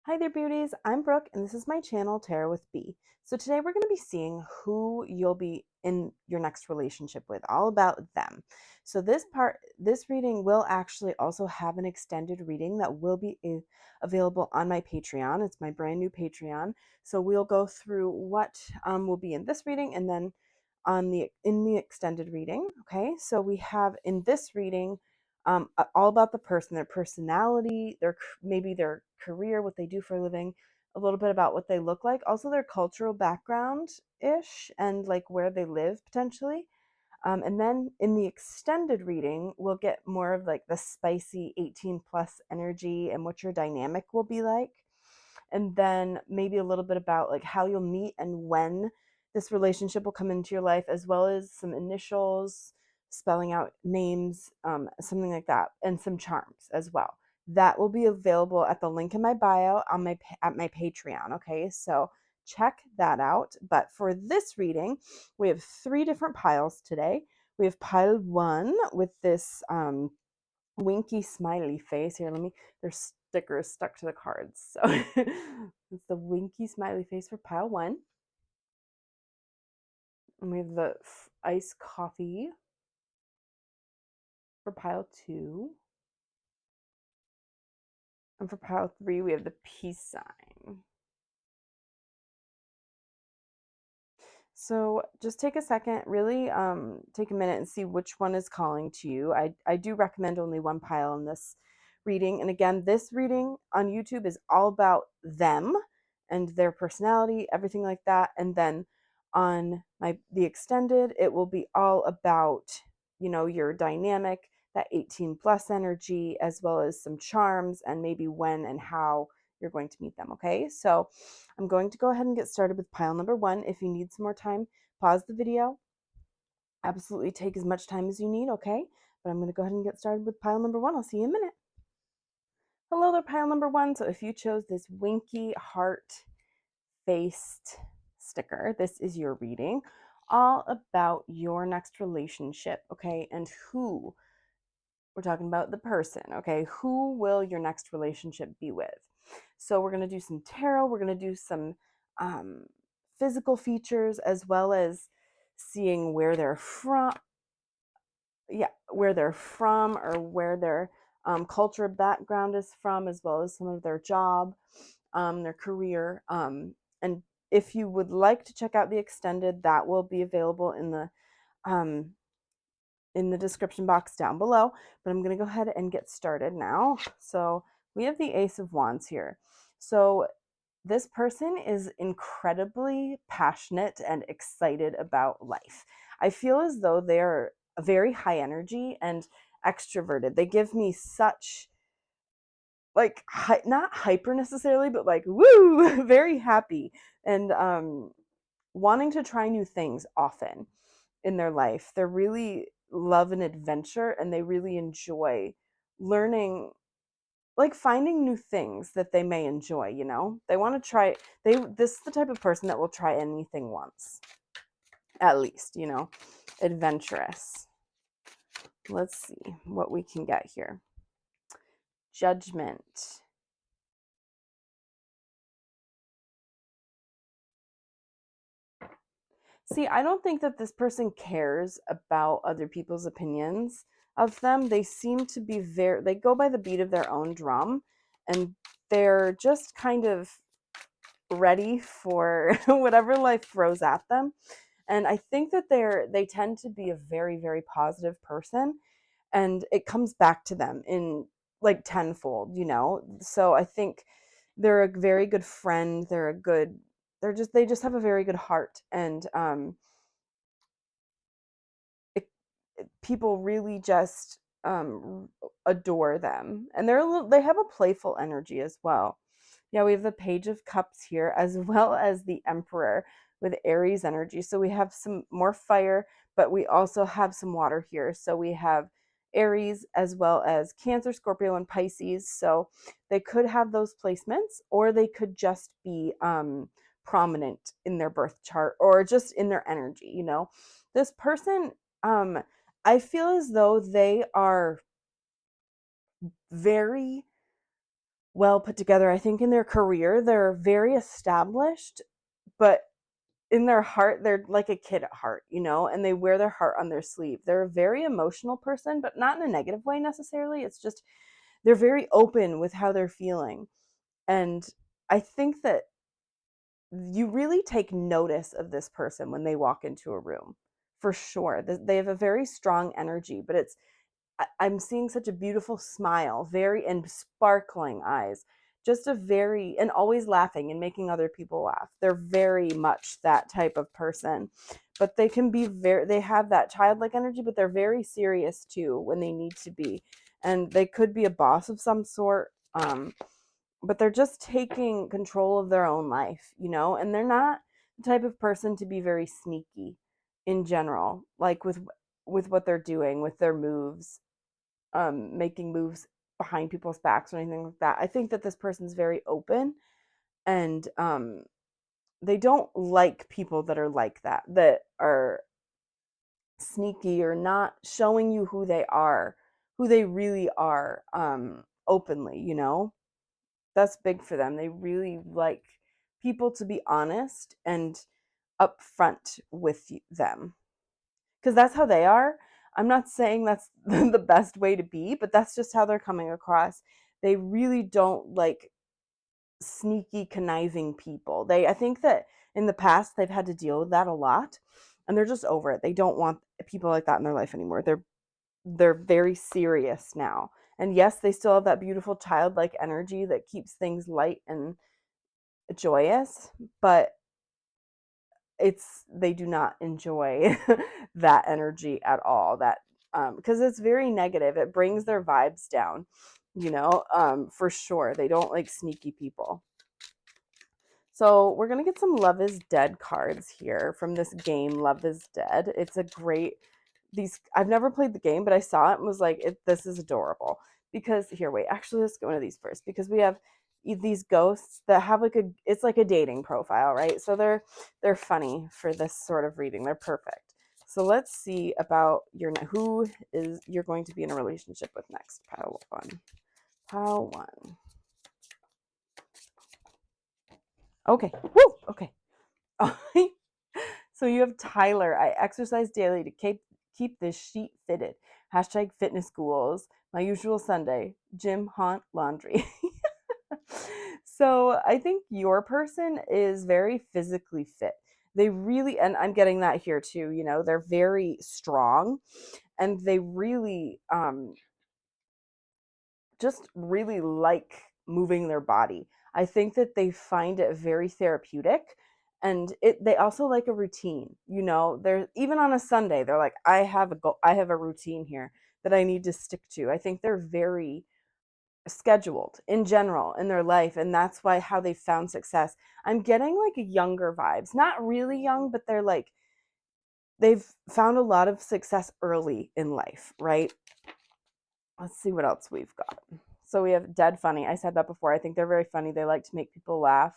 Hi there, beauties. I'm Brooke, and this is my channel, Tarot with B. So today we're going to be seeing who you'll be in your next relationship with, all about them. So this reading will actually also have an extended reading that will be available on my Patreon. It's my brand new Patreon. So we'll go through what will be in this reading, and then in the extended reading. Okay, so we have in this reading all about the person, their personality, maybe their career, what they do for a living, a little bit about what they look like, also their cultural background ish, and like where they live potentially. And then in the extended reading, we'll get more of like the spicy 18 plus energy and what your dynamic will be like. And then maybe a little bit about like how you'll meet and when this relationship will come into your life, as well as some initials, spelling out names, something like that, and some charms as well. That will be available at the link in my bio on at my Patreon. Okay, so check that out. But for this reading, we have three different piles today. We have pile one with this winky smiley face. Here, there's stickers stuck to the cards. So it's the winky smiley face for pile one. And we have the iced coffee for pile two. And for pile three, we have the peace sign. So just take a second, really take a minute and see which one is calling to you. I do recommend only one pile in this reading. And again, this reading on YouTube is all about them and their personality, everything like that. And then on the extended, it will be all about, your dynamic, that 18 plus energy, as well as some charms and maybe when and how you're going to meet them. Okay, so I'm going to go ahead and get started with pile number one. If you need some more time, pause the video. Absolutely take as much time as you need, okay? But I'm going to go ahead and get started with pile number one. I'll see you in a minute. Hello there, pile number one. So if you chose this winky heart faced sticker, this is your reading all about your next relationship, okay? And who we're talking about, the person, okay? Who will your next relationship be with? So we're going to do some tarot. We're going to do some physical features, as well as seeing where they're from. Yeah, where they're from, or where their culture background is from, as well as some of their job, their career. And if you would like to check out the extended, that will be available um, in the description box down below. But I'm going to go ahead and get started now. So we have the Ace of Wands here. So this person is incredibly passionate and excited about life. I feel as though they're very high energy and extroverted. They give me such like not hyper necessarily, but like woo, very happy and wanting to try new things often in their life. They really love an adventure, and they really enjoy learning, like finding new things that they may enjoy. They want to try. This is the type of person that will try anything once, at least. Adventurous. Let's see what we can get here. Judgment. See, I don't think that this person cares about other people's opinions of them. They seem to be they go by the beat of their own drum, and they're just kind of ready for whatever life throws at them. And I think that they tend to be a very, very positive person, and it comes back to them in like tenfold. So I think they're a very good friend. They just have a very good heart, and people really just adore them, and they have a playful energy as well. Yeah, we have the Page of Cups here, as well as the Emperor with Aries energy. So we have some more fire, but we also have some water here. So we have Aries, as well as Cancer, Scorpio, and Pisces. So they could have those placements, or they could just be prominent in their birth chart, or just in their energy. This person, I feel as though they are very well put together. I think in their career, they're very established, but in their heart, they're like a kid at heart, and they wear their heart on their sleeve. They're a very emotional person, but not in a negative way necessarily. It's just they're very open with how they're feeling. And I think that you really take notice of this person when they walk into a room, for sure. They have a very strong energy, but I'm seeing such a beautiful smile, very, and sparkling eyes, just a very, and always laughing and making other people laugh. They're very much that type of person, but they can be they have that childlike energy, but they're very serious too when they need to be. And they could be a boss of some sort, but they're just taking control of their own life, and they're not the type of person to be very sneaky in general, like with what they're doing, with their moves, making moves behind people's backs or anything like that. I think that this person's very open, and they don't like people that are like that are sneaky or not showing you who they are, who they really are, openly, That's big for them. They really like people to be honest and upfront with them, because that's how they are. I'm not saying that's the best way to be, but that's just how they're coming across. They really don't like sneaky, conniving people. I think that in the past they've had to deal with that a lot, and they're just over it. They don't want people like that in their life anymore. They're very serious now. And yes, they still have that beautiful childlike energy that keeps things light and joyous, but they do not enjoy that energy at all. That because it's very negative. It brings their vibes down, for sure. They don't like sneaky people. So we're gonna get some Love is Dead cards here from this game, Love is Dead. It's a great I've never played the game, but I saw it and was like, this is adorable. Because here, wait, actually, let's go into these first, because we have these ghosts that have it's like a dating profile, right? So they're funny for this sort of reading. They're perfect. So let's see about who is you're going to be in a relationship with next. Pile one. Pile one. Okay. Woo! Okay. So you have Tyler. I exercise daily to keep this sheet fitted. Hashtag fitness goals. My usual Sunday. Gym, haunt, laundry. So I think your person is very physically fit. They really, and I'm getting that here too, they're very strong, and they really just really like moving their body. I think that they find it very therapeutic, and they also like a routine. They're even on a Sunday, they're like, I have a routine here that I need to stick to. I think they're very scheduled in general in their life, and that's why how they found success. I'm getting like younger vibes, not really young, but they've found a lot of success early in life, right? Let's see what else we've got. So we have Dead Funny. I said that before. I think they're very funny. They like to make people laugh,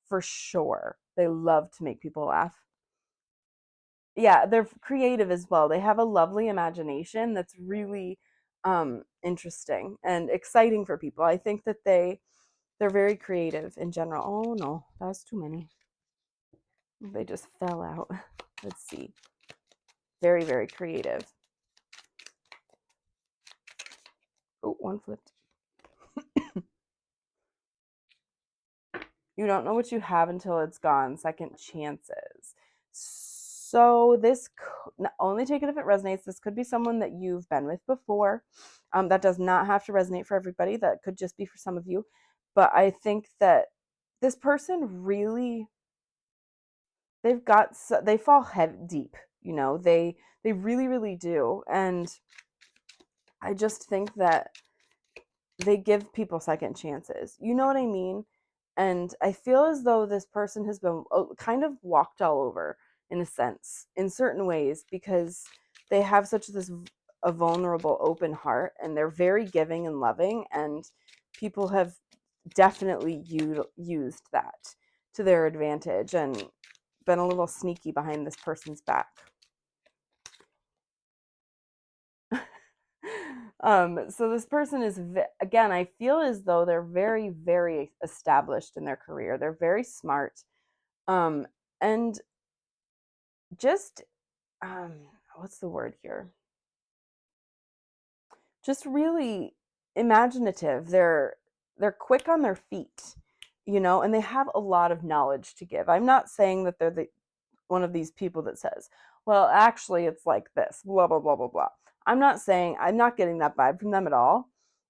for sure. They love to make people laugh. Yeah, they're creative as well. They have a lovely imagination that's really interesting and exciting for people. I think that they're very creative in general. Oh no, that was too many. They just fell out. Let's see. Very, very creative. Oh, one flipped. You don't know what you have until it's gone. Second chances. So this only take it if it resonates. This could be someone that you've been with before. That does not have to resonate for everybody. That could just be for some of you. But I think that this person really, they fall head deep. They really, really do. And I just think that they give people second chances. You know what I mean? And I feel as though this person has been kind of walked all over, in a sense, in certain ways, because they have a vulnerable, open heart, and they're very giving and loving, and people have definitely used that to their advantage and been a little sneaky behind this person's back. So this person is, again, I feel as though they're very, very established in their career. They're very smart. Um, and just, um, what's the word here? Just really imaginative. They're quick on their feet, and they have a lot of knowledge to give. I'm not saying that they're one of these people that says, well, actually it's like this, blah blah blah blah blah. I'm not getting that vibe from them at all.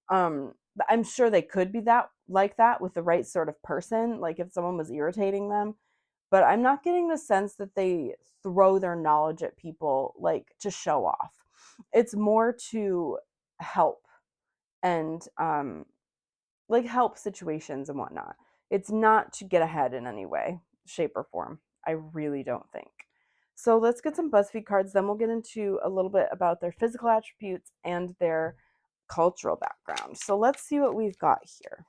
I'm sure they could be that like that with the right sort of person, like if someone was irritating them, but I'm not getting the sense that they throw their knowledge at people like to show off. It's more to help and like help situations and whatnot. It's not to get ahead in any way, shape, or form. I really don't think. So let's get some BuzzFeed cards. Then we'll get into a little bit about their physical attributes and their cultural background. So let's see what we've got here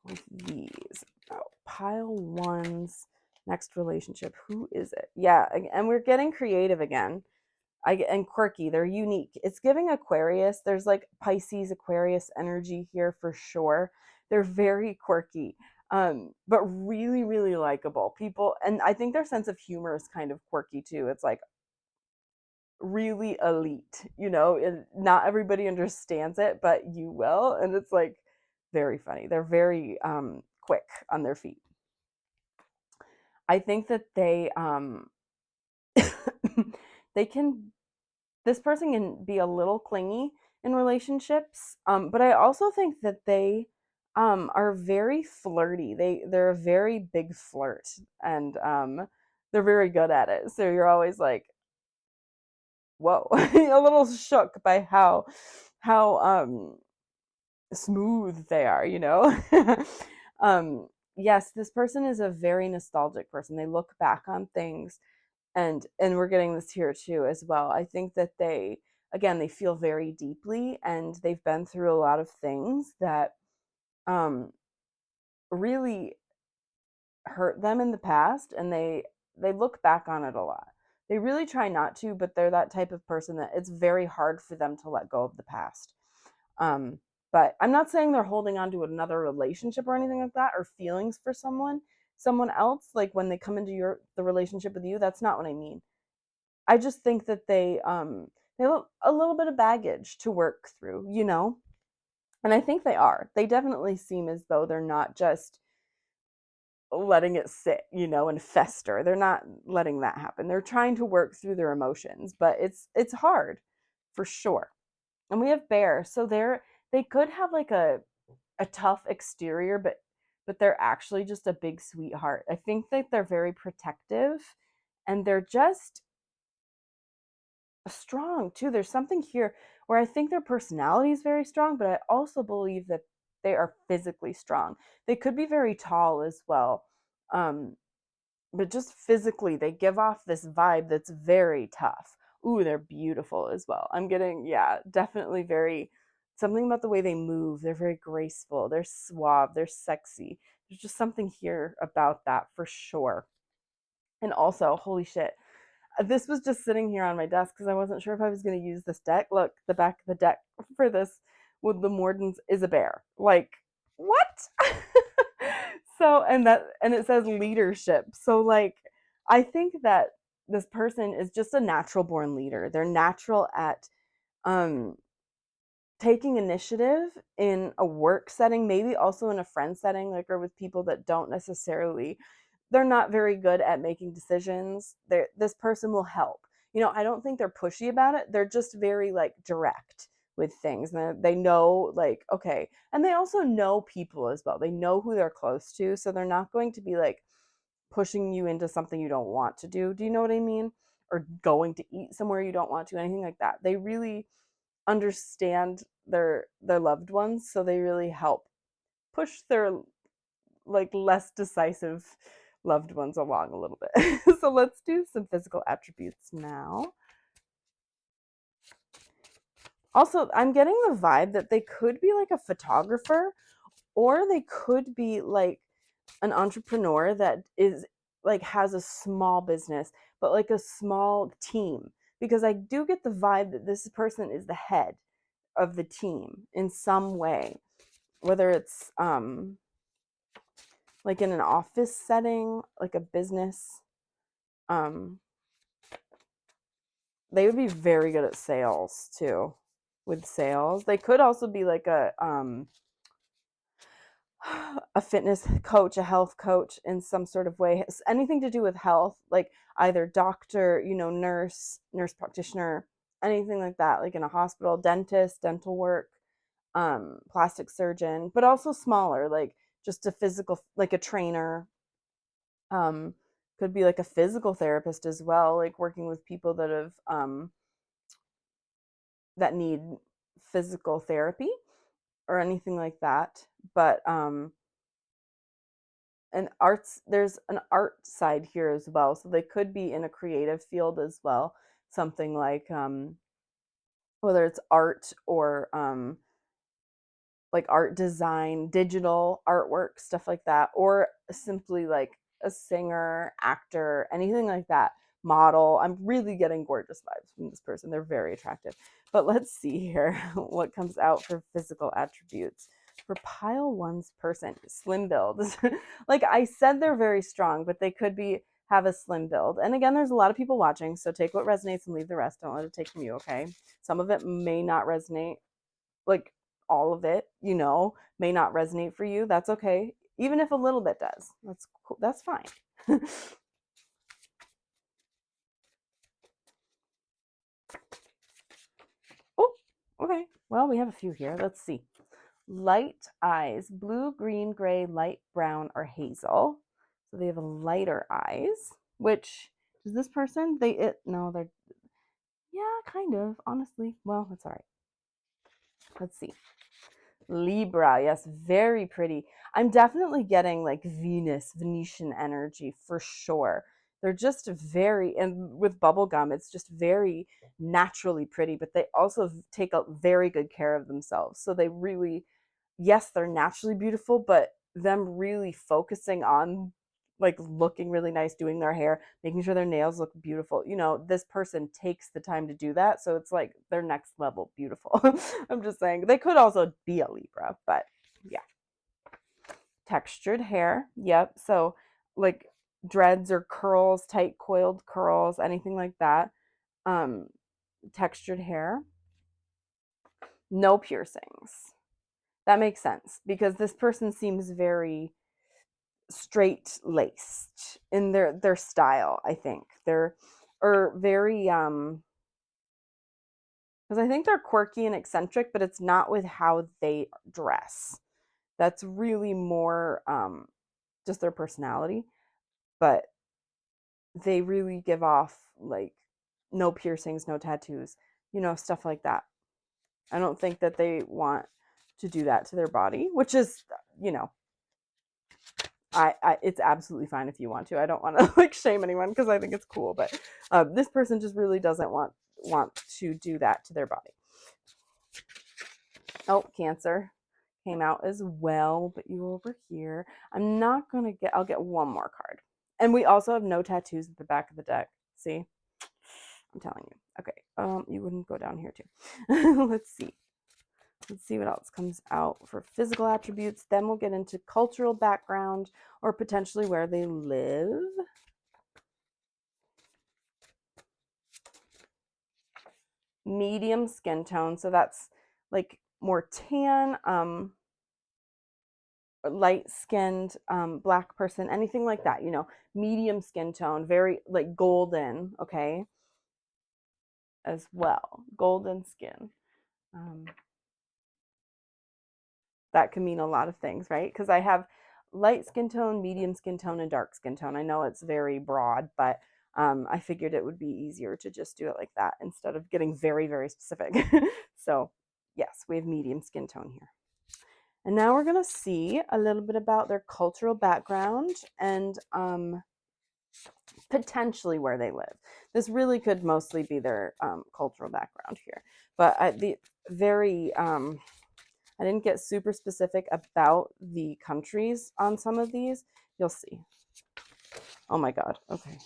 with these. Oh, pile one's next relationship. Who is it? Yeah, and we're getting creative again. And quirky. They're unique. It's giving Aquarius. There's like Pisces, Aquarius energy here for sure. They're very quirky, but really, really likable people. And I think their sense of humor is kind of quirky too. It's like really elite, and not everybody understands it, but you will. And it's like very funny. They're very quick on their feet. I think that they can this person can be a little clingy in relationships, but I also think that they are very flirty. They're a very big flirt, and they're very good at it. So you're always like, whoa, a little shook by how smooth they are. Yes, this person is a very nostalgic person. They look back on things, and we're getting this here too as well. I think that they feel very deeply, and they've been through a lot of things that um really hurt them in the past, and they look back on it a lot. They really try not to, but they're that type of person that it's very hard for them to let go of the past. um but I'm not saying they're holding on to another relationship or anything like that, or feelings for someone else, like when they come into the relationship with you. That's not what I mean. I just think that they have a little bit of baggage to work through, And I think they are. They definitely seem as though they're not just letting it sit, and fester. They're not letting that happen. They're trying to work through their emotions, but it's hard for sure. And we have bear, so they could have like a tough exterior, but they're actually just a big sweetheart. I think that they're very protective, and they're just strong too. There's something here where I think their personality is very strong, but I also believe that they are physically strong. They could be very tall as well. Um, but just physically, they give off this vibe that's very tough. Ooh, they're beautiful as well. I'm getting, yeah, definitely very, something about the way they move. They're very graceful. They're suave. They're sexy. There's just something here about that for sure. And also, holy shit, this was just sitting here on my desk because I wasn't sure if I was going to use this deck. Look, the back of the deck for this with the Mordens is a bear. Like, what? So, and it says leadership. So, like, I think that this person is just a natural born leader. They're natural at um taking initiative in a work setting, maybe also in a friend setting, like, or with people that don't necessarily, they're not very good at making decisions. This person will help. I don't think they're pushy about it. They're just very like direct with things. And they know, like, okay. And they also know people as well. They know who they're close to. So they're not going to be like pushing you into something you don't want to do. Do you know what I mean? Or going to eat somewhere you don't want to, anything like that. They really understand their loved ones, so they really help push their like less decisive loved ones along a little bit. So let's do some physical attributes now. Also, I'm getting the vibe that they could be like a photographer, or they could be like an entrepreneur that is like has a small business, but like a small team. because I do get the vibe that this person is the head of the team in some way, whether it's like in an office setting, like a business. They would be very good at sales too. With sales, they could also be like a fitness coach, a health coach in some sort of way, anything to do with health, like either doctor, nurse practitioner, anything like that, like in a hospital, dentist, dental work, plastic surgeon, but also smaller, like just a physical, like a trainer, um, could be like a physical therapist as well, like working with people that have that need physical therapy or anything like that. But and arts, there's an art side here as well, so they could be in a creative field as well, something like whether it's art or like art design, digital artwork, stuff like that, or simply like a singer, actor, anything like that, model. I'm really getting gorgeous vibes from this person. They're very attractive. But let's see here what comes out for physical attributes. For pile one's person, slim build. Like I said, they're very strong, but they could have a slim build. And again, there's a lot of people watching, so take what resonates and leave the rest. Don't let it take from you, okay? Some of it may not resonate, like all of it, may not resonate for you. That's okay. Even if a little bit does, that's cool. That's fine. Oh, okay. Well, we have a few here. Let's see. Light eyes, blue, green, gray, light brown, or hazel. So they have lighter eyes, which is this person? No, they're, yeah, kind of, honestly. Well, that's all right. Let's see. Libra, yes, very pretty. I'm definitely getting like Venetian energy for sure. They're just very, and with bubblegum, it's just very naturally pretty, but they also take a very good care of themselves. So they really, yes, they're naturally beautiful, but them really focusing on like looking really nice, doing their hair, making sure their nails look beautiful. This person takes the time to do that. So it's like they're next level beautiful. I'm just saying they could also be a Libra, but yeah. Textured hair. Yep. So like dreads or curls, tight coiled curls, anything like that. Textured hair. No piercings. That makes sense because this person seems very straight laced in their style. I think they're or very because I think they're quirky and eccentric, but it's not with how they dress. That's really more just their personality, but they really give off like no piercings, no tattoos, stuff like that. I don't think that they want to do that to their body, which is, it's absolutely fine if you want to. I don't want to like shame anyone because I think it's cool, but this person just really doesn't want to do that to their body. Oh, Cancer came out as well, but you over here. I'll get one more card. And we also have no tattoos at the back of the deck. See? I'm telling you. Okay. You wouldn't go down here too. Let's see. Let's see what else comes out for physical attributes. Then we'll get into cultural background or potentially where they live. Medium skin tone. So that's like more tan, light skinned, black person, anything like that, medium skin tone, very like golden, okay, as well. Golden skin. That can mean a lot of things, right? Because I have light skin tone, medium skin tone, and dark skin tone. I know it's very broad, but I figured it would be easier to just do it like that instead of getting very, very specific. So yes, we have medium skin tone here. And now we're going to see a little bit about their cultural background and potentially where they live. This really could mostly be their cultural background here. But I didn't get super specific about the countries on some of these. You'll see. Oh my God. Okay.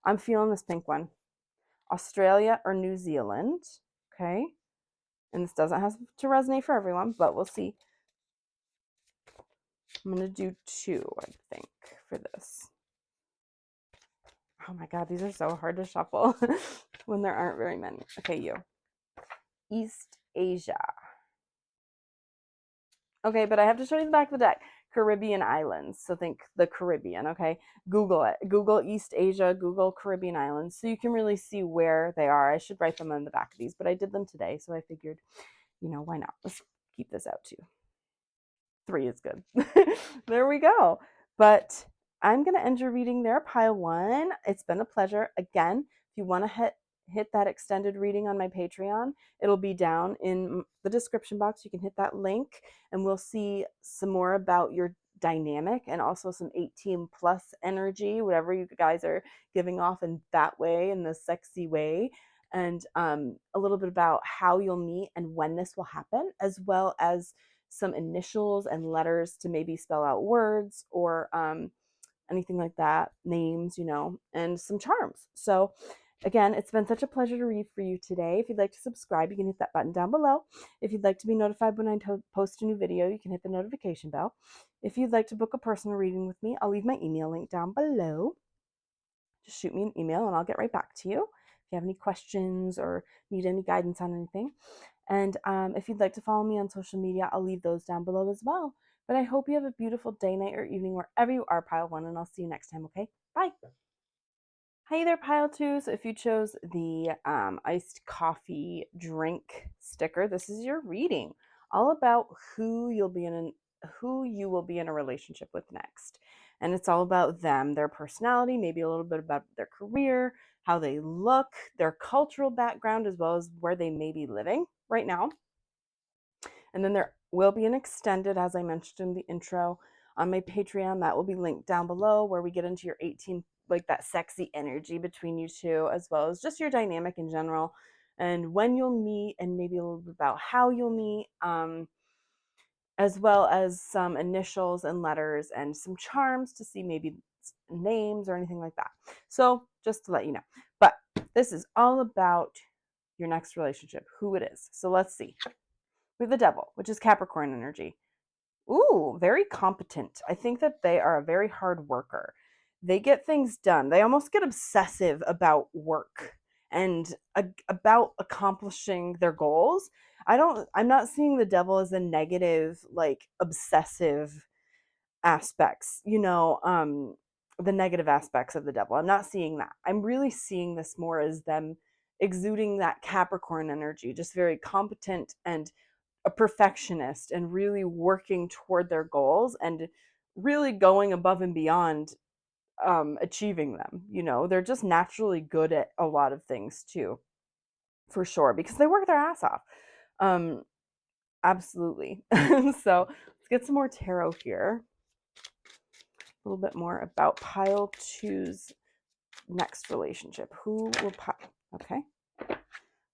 I'm feeling this pink one. Australia or New Zealand. Okay. And this doesn't have to resonate for everyone, but we'll see. I'm going to do 2, I think, for this. Oh my God, these are so hard to shuffle when there aren't very many. Okay, you. East Asia. Okay, but I have to show you the back of the deck. Caribbean islands. So think the Caribbean, okay? Google it. Google East Asia, Google Caribbean islands, so you can really see where they are. I should write them on the back of these, but I did them today, so I figured, why not? Let's keep this out too. 3 is good. There we go. But I'm going to end your reading there, pile 1. It's been a pleasure. Again, if you want to hit that extended reading on my Patreon, it'll be down in the description box. You can hit that link and we'll see some more about your dynamic and also some 18 plus energy, whatever you guys are giving off in that way, in the sexy way, and a little bit about how you'll meet and when this will happen, as well as some initials and letters to maybe spell out words or anything like that, names, and some charms. So again, it's been such a pleasure to read for you today. If you'd like to subscribe, you can hit that button down below. If you'd like to be notified when I post a new video, you can hit the notification bell. If you'd like to book a personal reading with me, I'll leave my email link down below. Just shoot me an email and I'll get right back to you if you have any questions or need any guidance on anything. And if you'd like to follow me on social media, I'll leave those down below as well. But I hope you have a beautiful day, night, or evening wherever you are, pile 1, and I'll see you next time, okay? Bye. Hi there, pile 2. So if you chose the iced coffee drink sticker, this is your reading, all about who you will be in a relationship with next. And it's all about them, their personality, maybe a little bit about their career, how they look, their cultural background, as well as where they may be living right now. And then there will be an extended, as I mentioned in the intro, on my Patreon. That will be linked down below, where we get into your 18, like that sexy energy between you two, as well as just your dynamic in general, and when you'll meet, and maybe a little bit about how you'll meet, as well as some initials and letters and some charms to see maybe names or anything like that. So just to let you know. But this is all about your next relationship, who it is. So let's see. We have the Devil, which is Capricorn energy. Ooh, very competent. I think that they are a very hard worker. They get things done. They almost get obsessive about work and about accomplishing their goals. I'm not seeing the Devil as a negative, like obsessive aspects, the negative aspects of the Devil. I'm not seeing that. I'm really seeing this more as them exuding that Capricorn energy, just very competent and a perfectionist and really working toward their goals and really going above and beyond achieving them. They're just naturally good at a lot of things too, for sure, because they work their ass off. Absolutely. So let's get some more tarot here. A little bit more about pile 2's next relationship. Who will pile? Okay.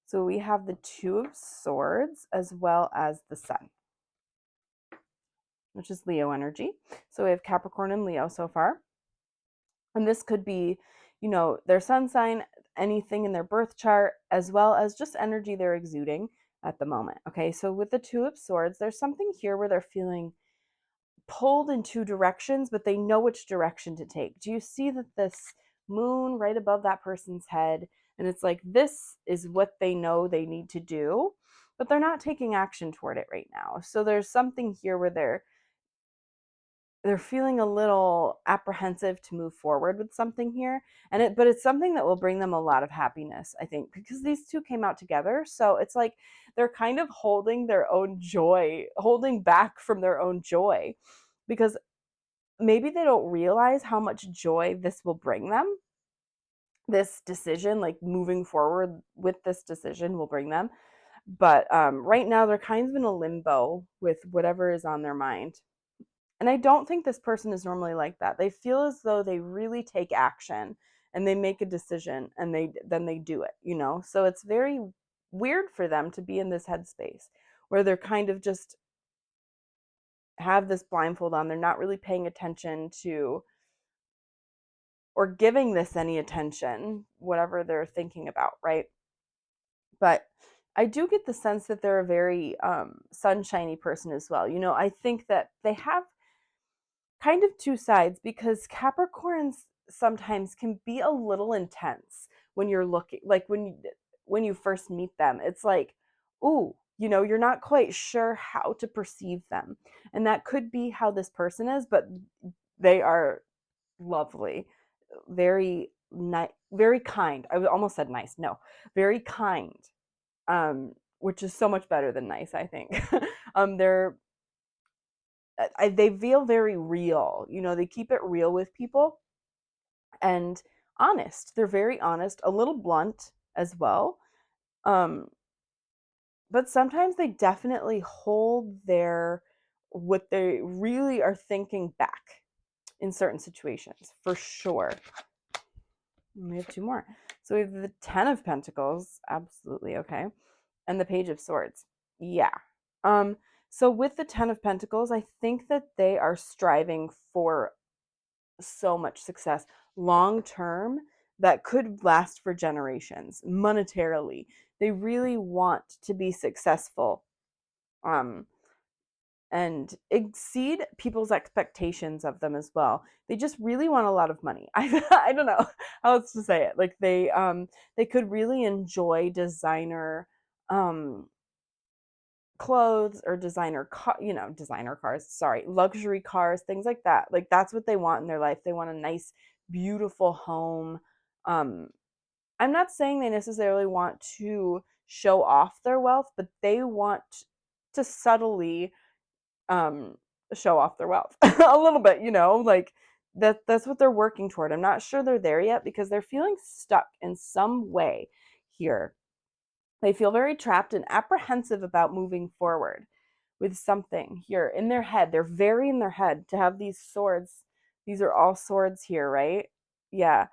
So we have the 2 of Swords as well as the Sun, which is Leo energy. So we have Capricorn and Leo so far. And this could be, their sun sign, anything in their birth chart, as well as just energy they're exuding at the moment. Okay, so with the 2 of Swords, there's something here where they're feeling pulled in 2 directions, but they know which direction to take. Do you see that this moon right above that person's head? And it's like, this is what they know they need to do, but they're not taking action toward it right now. So there's something here where they're feeling a little apprehensive to move forward with something here, but it's something that will bring them a lot of happiness, I think, because these 2 came out together. So it's like they're kind of holding their own joy, holding back from their own joy, because maybe they don't realize how much joy this will bring them. This decision, like moving forward with this decision, will bring them. But right now they're kind of in a limbo with whatever is on their mind. And I don't think this person is normally like that. They feel as though they really take action and they make a decision and then they do it, So it's very weird for them to be in this headspace where they're kind of just have this blindfold on. They're not really paying attention to or giving this any attention, whatever they're thinking about, right? But I do get the sense that they're a very sunshiny person as well. I think that they have kind of two sides, because Capricorns sometimes can be a little intense when you're looking, like when you first meet them. It's like, ooh, you're not quite sure how to perceive them. And that could be how this person is, but they are lovely, very nice, very kind. I almost said nice. No, very kind. Which is so much better than nice, I think. They're they feel very real. They keep it real with people, and honest. They're very honest, a little blunt as well. Um, but sometimes they definitely hold their what they really are thinking back in certain situations, for sure. We have two more. So we have the Ten of Pentacles, absolutely okay, and the Page of Swords. Yeah. So with the Ten of Pentacles, I think that they are striving for so much success long term that could last for generations monetarily. They really want to be successful, um, and exceed people's expectations of them as well. They just really want a lot of money. I don't know how else to say it. Like they could really enjoy designer clothes, or designer cars, sorry, luxury cars, things like that. Like that's what they want in their life. They want a nice, beautiful home. um I'm not saying they necessarily want to show off their wealth, but they want to subtly um show off their wealth a little bit, like that's what they're working toward. I'm not sure they're there yet, because they're feeling stuck in some way here. They feel very trapped and apprehensive about moving forward with something here in their head. They're very in their head to have these swords. These are all swords here, right? Yeah.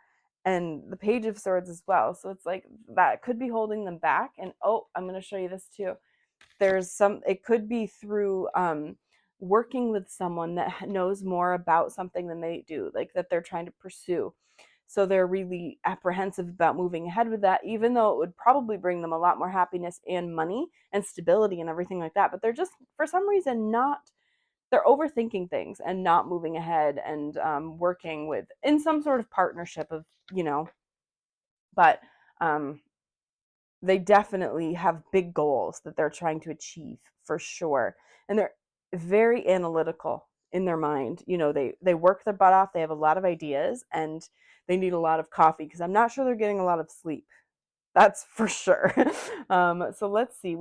And the Page of Swords as well. So it's like that could be holding them back. And oh, I'm going to show you this too. It could be through working with someone that knows more about something than they do, like that they're trying to pursue. So they're really apprehensive about moving ahead with that, even though it would probably bring them a lot more happiness and money and stability and everything like that. But they're just, for some reason, they're overthinking things and not moving ahead, and working with in some sort of partnership of, but um, they definitely have big goals that they're trying to achieve, for sure. And they're very analytical in their mind. They work their butt off. They have a lot of ideas, and they need a lot of coffee, because I'm not sure they're getting a lot of sleep. That's for sure. So let's see.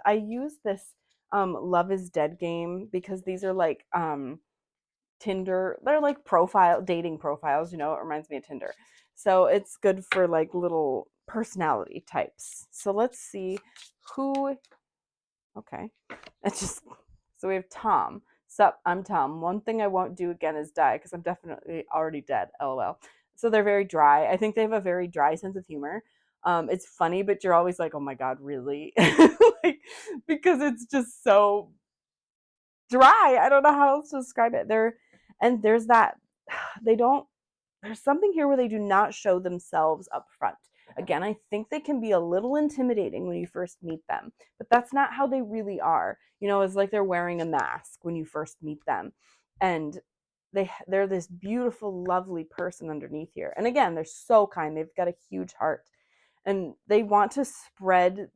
I use this Love is Dead game, because these are like Tinder. They're like dating profiles. It reminds me of Tinder. So it's good for like little personality types. So let's see who. Okay, it's just so we have Tom. Sup, I'm Tom. One thing I won't do again is die, because I'm definitely already dead. LOL. So they're very dry. I think they have a very dry sense of humor. It's funny, but you're always like, oh my god, really? Like, because it's just so dry. I don't know how else to describe it. And there's that they don't there's something here where they do not show themselves up front. Again, I think they can be a little intimidating when you first meet them, but that's not how they really are. It's like they're wearing a mask when you first meet them. And they're this beautiful, lovely person underneath here. And again, they're so kind. They've got a huge heart. And they want to spread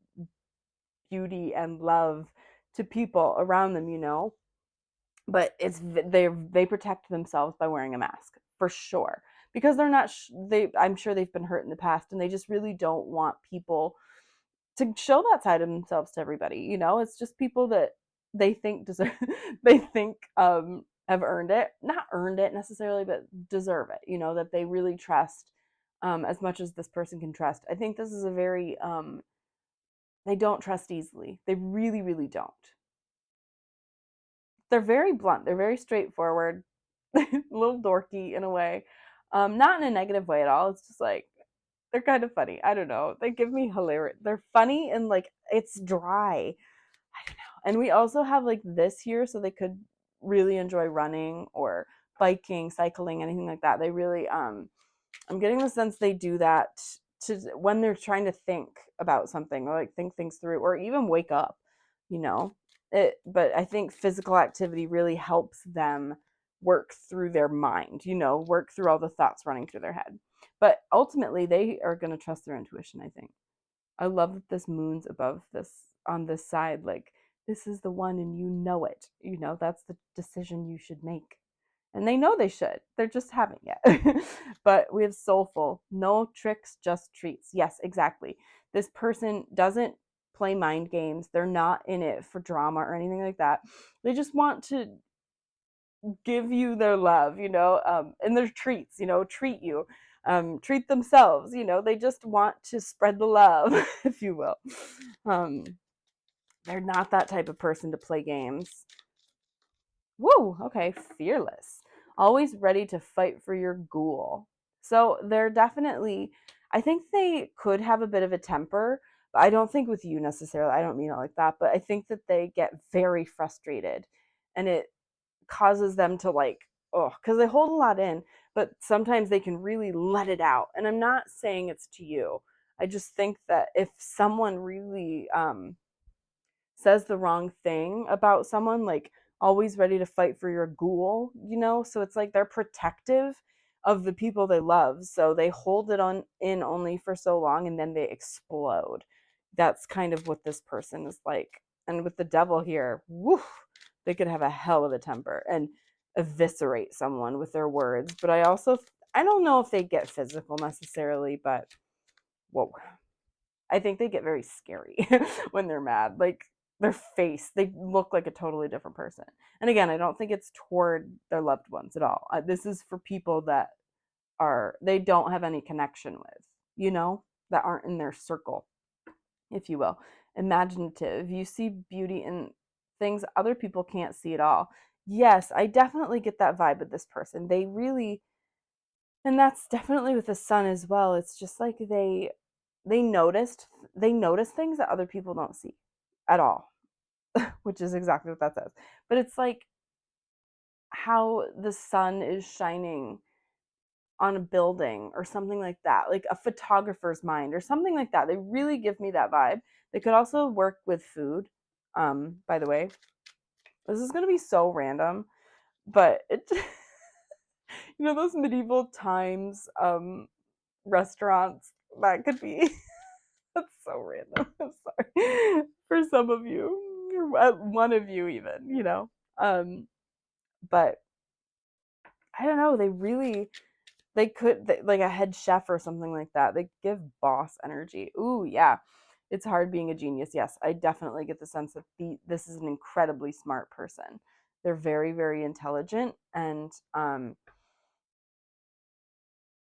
beauty and love to people around them. But they protect themselves by wearing a mask, for sure, because they're not I'm sure they've been hurt in the past, and they just really don't want people to show that side of themselves to everybody. It's just people that they think deserve they think have earned it, not earned it necessarily, but deserve it, that they really trust as much as this person can trust. I think this is a very they don't trust easily. They really, really don't. They're very blunt. They're very straightforward, a little dorky in a way. Not in a negative way at all. It's just like they're kind of funny. I don't know. They give me hilarious. They're funny, and like it's dry. I don't know. And we also have like this here, so they could really enjoy running or biking, cycling, anything like that. They really I'm getting the sense they do that to when they're trying to think about something, or like think things through, or even wake up, you know. But I think physical activity really helps them work through their mind, you know, work through all the thoughts running through their head. But ultimately, they are going to trust their intuition, I think. I love that this moon's above this on this side. Like, this is the one and you know it. You know, that's the decision you should make. And they know they should. They're just haven't yet. But we have soulful. No tricks, just treats. Yes, exactly. This person doesn't play mind games. They're not in it for drama or anything like that. They just want to give you their love, you know, and their treats, you know, treat you, treat themselves, you know, they just want to spread the love, if you will. Um, they're not that type of person to play games. Woo, okay, fearless. Always ready to fight for your ghoul. So they're definitely, I think they could have a bit of a temper, but I don't think with you necessarily. I don't mean it like that, but I think that they get very frustrated and it causes them to like, oh, because they hold a lot in, but sometimes they can really let it out. And I'm not saying it's to you. I just think that if someone really says the wrong thing about someone, like always ready to fight for your ghoul, you know? So it's like they're protective of the people they love. So they hold it on in only for so long and then they explode. That's kind of what this person is like. And with the devil here, woo, they could have a hell of a temper and eviscerate someone with their words. But I don't know if they get physical necessarily, but whoa, I think they get very scary when they're mad. Like their face, they look like a totally different person. And again, I don't think it's toward their loved ones at all. This is for people that they don't have any connection with, you know, that aren't in their circle, if you will. Imaginative. You see beauty in things other people can't see at all. Yes, I definitely get that vibe with this person. They really, and that's definitely with the sun as well. It's just like they noticed they notice things that other people don't see at all, which is exactly what that says. But it's like how the sun is shining on a building or something like that, like a photographer's mind or something like that. They really give me that vibe. They could also work with food. By the way, this is going to be so random, but it you know those medieval times restaurants that could be that's so random. I'm sorry. For some of you, or one of you even, you know. But I don't know, they could like a head chef or something like that. They give boss energy. Ooh, yeah. It's hard being a genius. Yes, I definitely get the sense that this is an incredibly smart person. They're very, very intelligent, and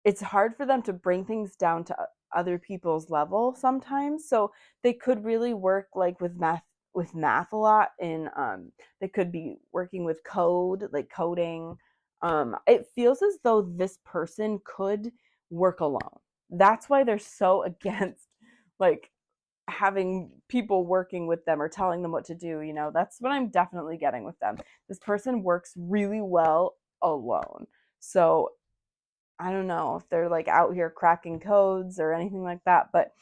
it's hard for them to bring things down to other people's level sometimes. So they could really work like with math a lot in they could be working with code, like coding. It feels as though this person could work alone. That's why they're so against like having people working with them or telling them what to do, you know. That's what I'm definitely getting with them. This person works really well alone. So I don't know if they're like out here cracking codes or anything like that, but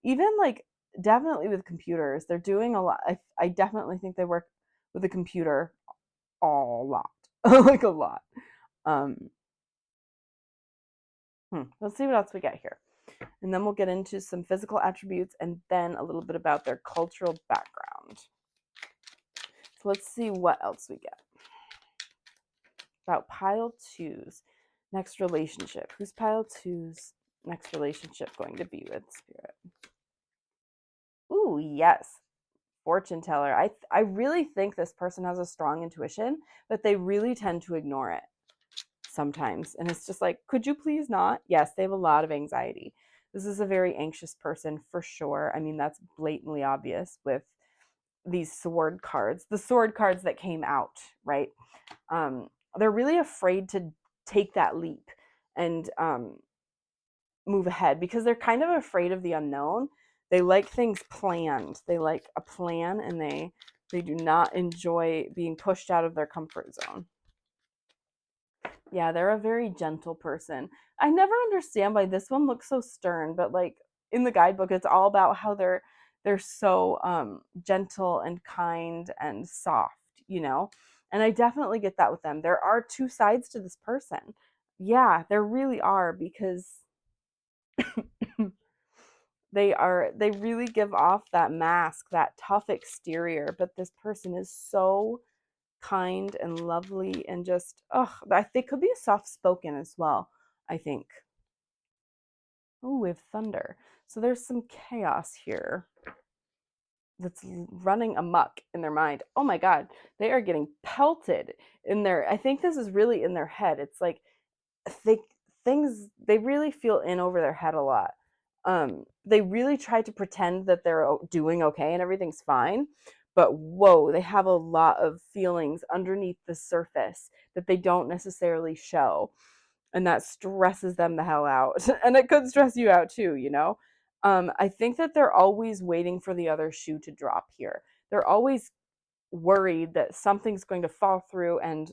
even like definitely with computers, they're doing a lot. I definitely think they work with a computer a lot, like a lot. Um, let's see what else we get here. And then we'll get into some physical attributes and then a little bit about their cultural background. So let's see what else we get. About pile two's next relationship. Who's pile two's next relationship going to be with, Spirit? Ooh, yes. Fortune teller. I really think this person has a strong intuition, but they really tend to ignore it sometimes. And it's just like, could you please not? Yes, they have a lot of anxiety. This is a very anxious person for sure. I mean, that's blatantly obvious with these sword cards, the sword cards that came out, right? They're really afraid to take that leap and move ahead because they're kind of afraid of the unknown. They like things planned. They like a plan, and they do not enjoy being pushed out of their comfort zone. Yeah, they're a very gentle person. I never understand why this one looks so stern, but like in the guidebook, it's all about how they're so gentle and kind and soft, you know? And I definitely get that with them. There are two sides to this person. Yeah, there really are because they really give off that mask, that tough exterior, but this person is so kind and lovely and just they could be soft spoken as well, I think. Oh, we have thunder. So there's some chaos here that's running amok in their mind. Oh my god, they are getting pelted in their, I think this is really in their head. It's like they things they really feel in over their head a lot. They really try to pretend that they're doing okay and everything's fine, but whoa, they have a lot of feelings underneath the surface that they don't necessarily show, and that stresses them the hell out. And it could stress you out too, you know. I think that they're always waiting for the other shoe to drop here. They're always worried that something's going to fall through, and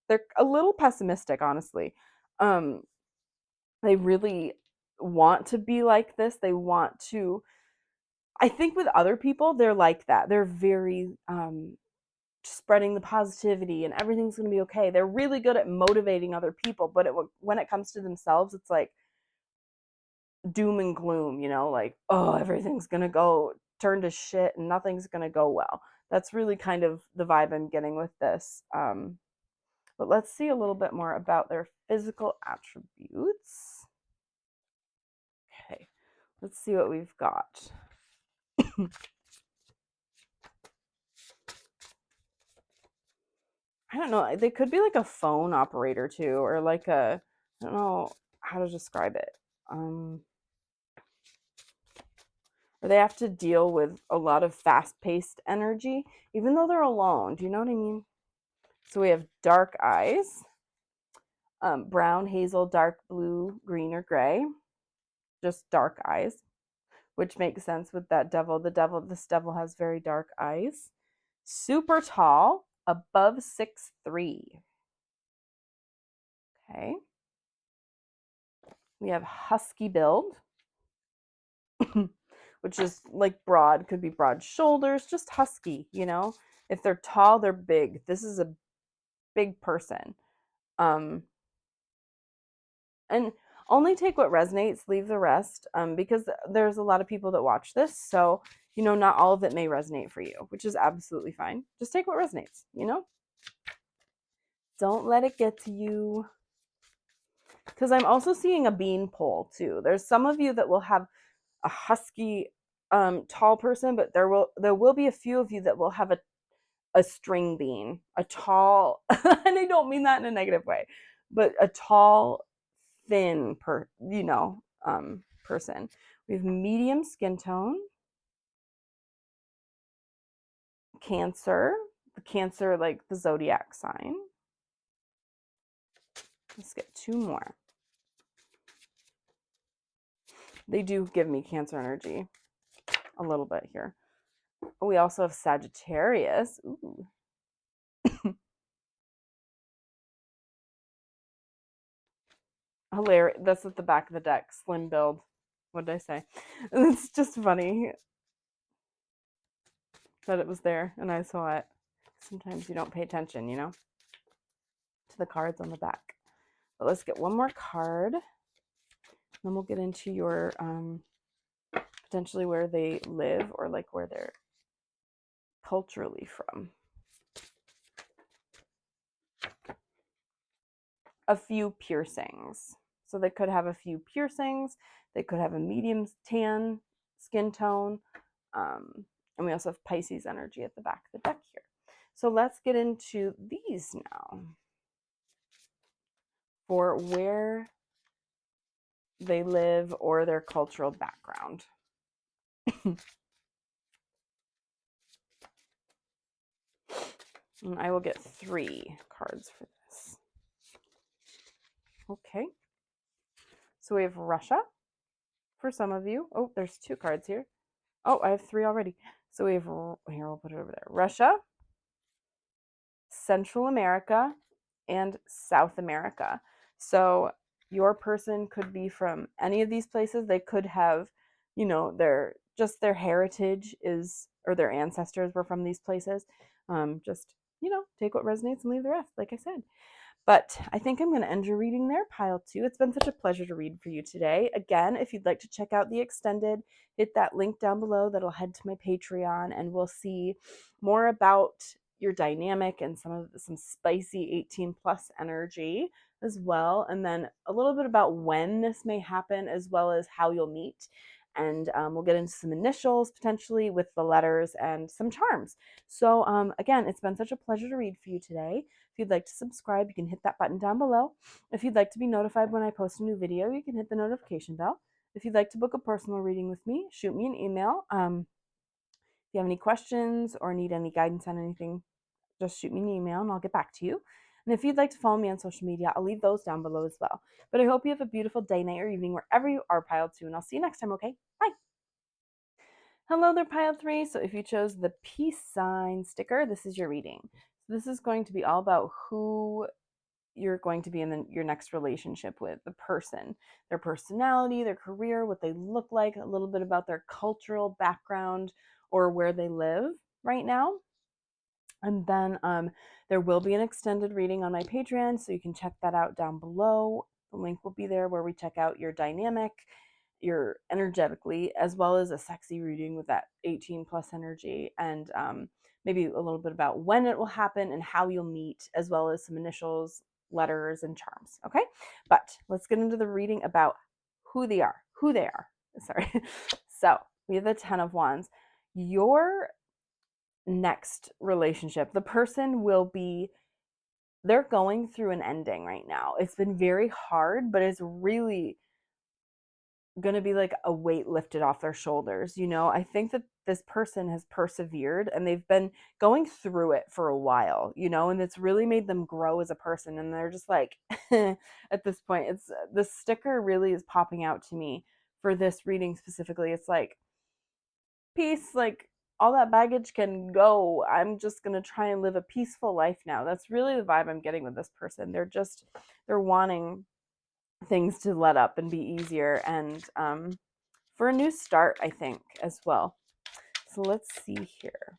they're a little pessimistic, honestly. um they really want to be like this. They want to, I think with other people they're like that. They're very spreading the positivity and everything's going to be okay. They're really good at motivating other people, but when it comes to themselves, it's like doom and gloom, you know, like, oh, everything's going to go turn to shit and nothing's going to go well. That's really kind of the vibe I'm getting with this. But let's see a little bit more about their physical attributes. Okay, let's see what we've got. I don't know. They could be like a phone operator too, or like a, I don't know how to describe it. Or they have to deal with a lot of fast-paced energy, even though they're alone. Do you know what I mean? So we have dark eyes, brown, hazel, dark blue, green, or gray. Just dark eyes, which makes sense with that devil. This devil has very dark eyes. Super tall, above 6'3". Okay. We have husky build, which is like broad, could be broad shoulders, just husky, you know? If they're tall, they're big. This is a big person. Um, and only take what resonates, leave the rest, because there's a lot of people that watch this. So, you know, not all of it may resonate for you, which is absolutely fine. Just take what resonates, you know? Don't let it get to you. Because I'm also seeing a bean pole too. There's some of you that will have a husky tall person, but there will be a few of you that will have a string bean, a tall, and I don't mean that in a negative way, but a tall, thin person. We have medium skin tone, Cancer, the Cancer, like the zodiac sign. Let's get two more. They do give me Cancer energy a little bit here. We also have Sagittarius. Ooh. Hilarious. That's at the back of the deck. Slim build. What did I say? It's just funny that it was there and I saw it. Sometimes you don't pay attention, you know, to the cards on the back. But let's get one more card. Then we'll get into your potentially where they live or like where they're culturally from. A few piercings. So they could have a few piercings. They could have a medium tan skin tone. And we also have Pisces energy at the back of the deck here. So let's get into these now for where they live or their cultural background. And I will get 3 cards for this. Okay. So we have Russia for some of you. Oh, there's 2 cards here. Oh, I have 3 already. So we have, here, we'll put it over there. Russia, Central America, and South America. So your person could be from any of these places. They could have, their heritage is, or their ancestors were from these places. Just, take what resonates and leave the rest, like I said. But I think I'm going to end your reading there, pile 2. It's been such a pleasure to read for you today. Again, if you'd like to check out the extended, hit that link down below that'll head to my Patreon, and we'll see more about your dynamic and some spicy 18 plus energy as well, and then a little bit about when this may happen as well as how you'll meet. And we'll get into some initials potentially with the letters and some charms. So again, it's been such a pleasure to read for you today. If you'd like to subscribe, you can hit that button down below. If you'd like to be notified when I post a new video, you can hit the notification bell. If you'd like to book a personal reading with me, shoot me an email. If you have any questions or need any guidance on anything, just shoot me an email and I'll get back to you. And if you'd like to follow me on social media, I'll leave those down below as well. But I hope you have a beautiful day, night, or evening wherever you are, pile 2, and I'll see you next time, okay? Bye. Hello there, pile 3. So if you chose the peace sign sticker, this is your reading. So this is going to be all about who you're going to be in your next relationship with, the person, their personality, their career, what they look like, a little bit about their cultural background or where they live right now. And then there will be an extended reading on my Patreon, so you can check that out down below. The link will be there where we check out your dynamic, your energetically, as well as a sexy reading with that 18 plus energy, and maybe a little bit about when it will happen and how you'll meet, as well as some initials, letters, and charms. Okay, but let's get into the reading about who they are. Sorry. So we have the 10 of Wands. Your next relationship, the person they're going through an ending right now. It's been very hard, but it's really going to be like a weight lifted off their shoulders. I think that this person has persevered and they've been going through it for a while, and it's really made them grow as a person. And they're just like, at this point, it's the sticker really is popping out to me for this reading specifically. It's like, peace, like all that baggage can go. I'm just going to try and live a peaceful life now. That's really the vibe I'm getting with this person. They're wanting things to let up and be easier, and for a new start, I think, as well. So let's see here.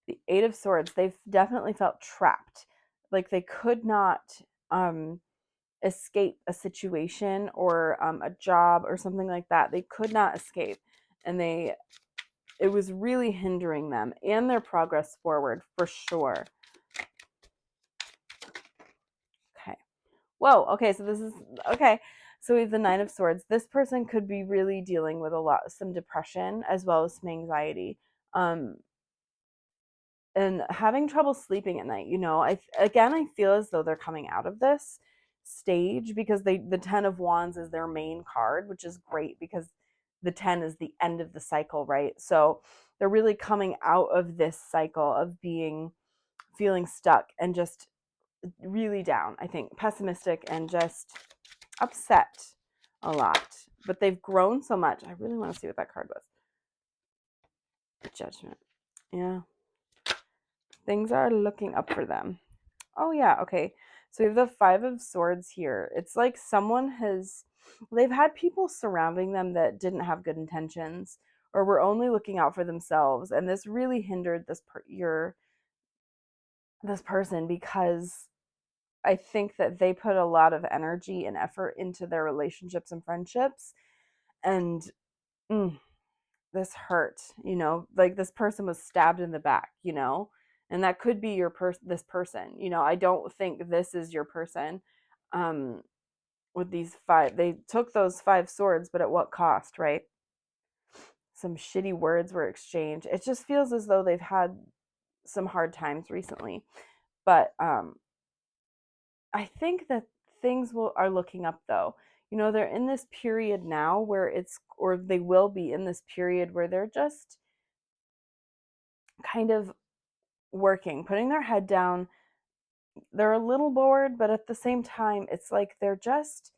The 8 of Swords, they've definitely felt trapped. Like they could not escape a situation or a job or something like that. They could not escape. And it was really hindering them and their progress forward for sure. Okay. Whoa. Okay. So this is okay. So we have the 9 of Swords. This person could be really dealing with some depression as well as some anxiety, and having trouble sleeping at night. I feel as though they're coming out of this stage because the 10 of Wands is their main card, which is great because the 10 is the end of the cycle, right? So they're really coming out of this cycle of feeling stuck and just really down, I think, pessimistic and just upset a lot. But they've grown so much. I really want to see what that card was. Judgment. Yeah. Things are looking up for them. Oh, yeah. Okay. So we have the 5 of Swords here. It's like they've had people surrounding them that didn't have good intentions or were only looking out for themselves. And this really hindered this person because I think that they put a lot of energy and effort into their relationships and friendships. And this hurt, like this person was stabbed in the back, and that could be this person. I don't think this is your person. With these 5, they took those 5 swords, but at what cost, right? Some shitty words were exchanged. It just feels as though they've had some hard times recently. But I think that things are looking up though. They're in this period now where they will be in this period where they're just kind of working, putting their head down. They're a little bored, but at the same time, it's like they're just